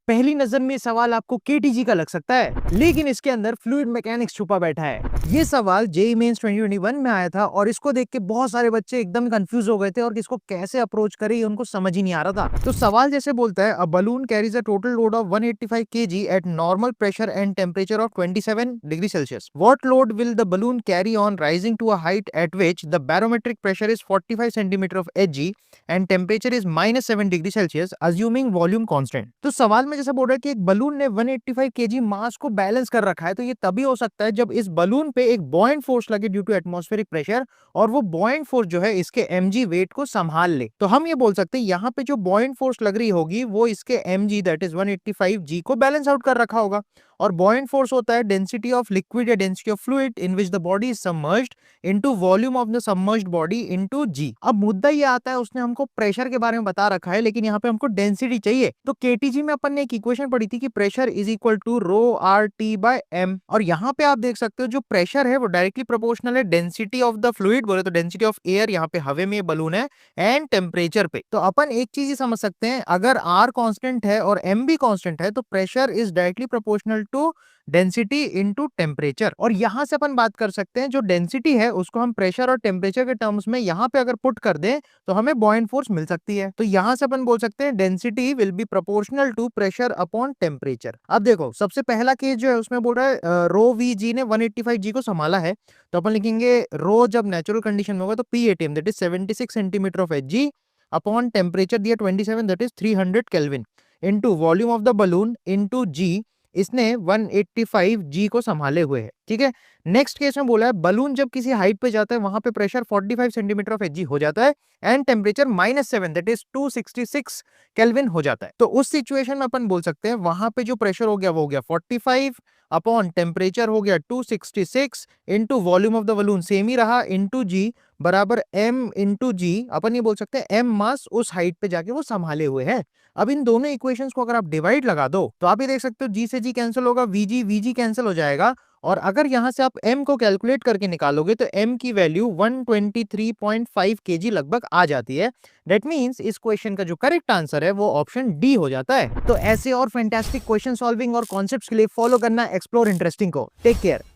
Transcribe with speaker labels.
Speaker 1: पहली नजर में सवाल आपको केटीजी का लग सकता है, लेकिन इसके अंदर फ्लूइड मैकेनिक्स छुपा बैठा है। ये सवाल जेईई मेंस 2021 में आया था और इसको देख के बहुत सारे बच्चे एकदम कंफ्यूज हो गए थे और इसको कैसे अप्रोच करें ये उनको समझ ही नहीं आ रहा था। तो सवाल जैसे बोलता है, a balloon carries a total load of 185 kg at normal pressure and temperature of 27 degree Celsius. What load will the balloon carry on rising to a height at which the barometric pressure is 45 centimetre of Hg and temperature is -7 degree Celsius assuming volume constant. तो सवाल में जैसे बोल रहा है कि एक balloon ने 185 kg मास को बैलेंस कर रखा है, तो ये तभी हो सकता है जब इस बलून पे एक बॉयंट फोर्स लगे ड्यू टू एटमॉस्फेरिक प्रेशर और वो बॉयंट फोर्स जो है इसके mg वेट को संभाल ले। तो हम ये बोल सकते हैं यहाँ पे जो बॉयंट फोर्स लग रही होगी वो इसके mg दैट इज 185 g को बैलेंस आउट कर रखा होगा। और बॉयंट फोर्स होता है डेंसिटी ऑफ लिक्विड या density of fluid in which the body is submerged into volume of the submerged body into G. अब मुद्दा ये आता है, उसने हमको प्रेशर के बारे में बता रखा है, लेकिन यहाँ पे हमको डेंसिटी चाहिए। तो केटीजी में अपन ने एक इक्वेशन पढ़ी थी कि pressure is equal to rho R T by M, और यहाँ पे आप देख सकते हो जो प्रेशर है वो डायरेक्टली प्रोपोर्शनल है डेंसिटी ऑफ द फ्लूइड, बोले तो डेंसिटी ऑफ एयर, यहाँ पे हवे में बलून है, एंड टेम्परेचर पे। तो अपन एक चीज ही समझ सकते हैं, अगर आर कांस्टेंट है और एम भी कांस्टेंट है तो pressure is directly proportional to density into temperature. और यहां से अपन बात कर सकते हैं जो डेंसिटी है उसको हम प्रेशर और टेम्परेचर के टर्म्स में यहाँ पे अगर पुट कर दें तो हमें बॉयंट फोर्स मिल सकती है। तो यहां से अपन बोल सकते हैं density will be proportional to pressure upon temperature. अब देखो सबसे पहला केस जो है उसमें बोल रहा है रो वी जी ने 185 जी को संभाला है, तो अपन लिखेंगे रो जब नेचुरल कंडीशन में होगा तो P ATM that is 76 centimetre of Hg upon temperature दिया 27 that is 300 kelvin into volume of the balloon into G. इसने 185 जी को संभाले हुए है, ठीक है। नेक्स्ट केस में बोला है बलून जब किसी हाइट पे जाता है वहां पे प्रेशर 45 सेंटीमीटर ऑफ Hg हो जाता है and temperature -7 that is 266 kelvin हो जाता है। तो उस सिचुएशन में अपन बोल सकते हैं वहां पे जो प्रेशर हो गया वो हो गया 45 अपॉन टेम्परेचर हो गया 266 into volume of the balloon same ही रहा इनटू जी बराबर m इनटू जी। अपन ये बोल सकते हैं m मास उस हाइट पे जाके वो संभाले हुए है। अब इन दोनों इक्वेशंस को अगर आप डिवाइड लगा दो तो आप ये देख सकते हो g से g कैंसिल होगा, vg कैंसिल हो जाएगा, और अगर यहां से आप m को कैलकुलेट करके निकालोगे तो m की वैल्यू 123.5 kg लगभग आ जाती है। दैट मींस इस क्वेश्चन का जो करेक्ट आंसर है वो ऑप्शन डी हो जाता है। तो ऐसे और फैंटास्टिक क्वेश्चन सॉल्विंग और कॉन्सेप्ट्स के लिए फॉलो करना एक्सप्लोर इंटरेस्टिंग को। Take care.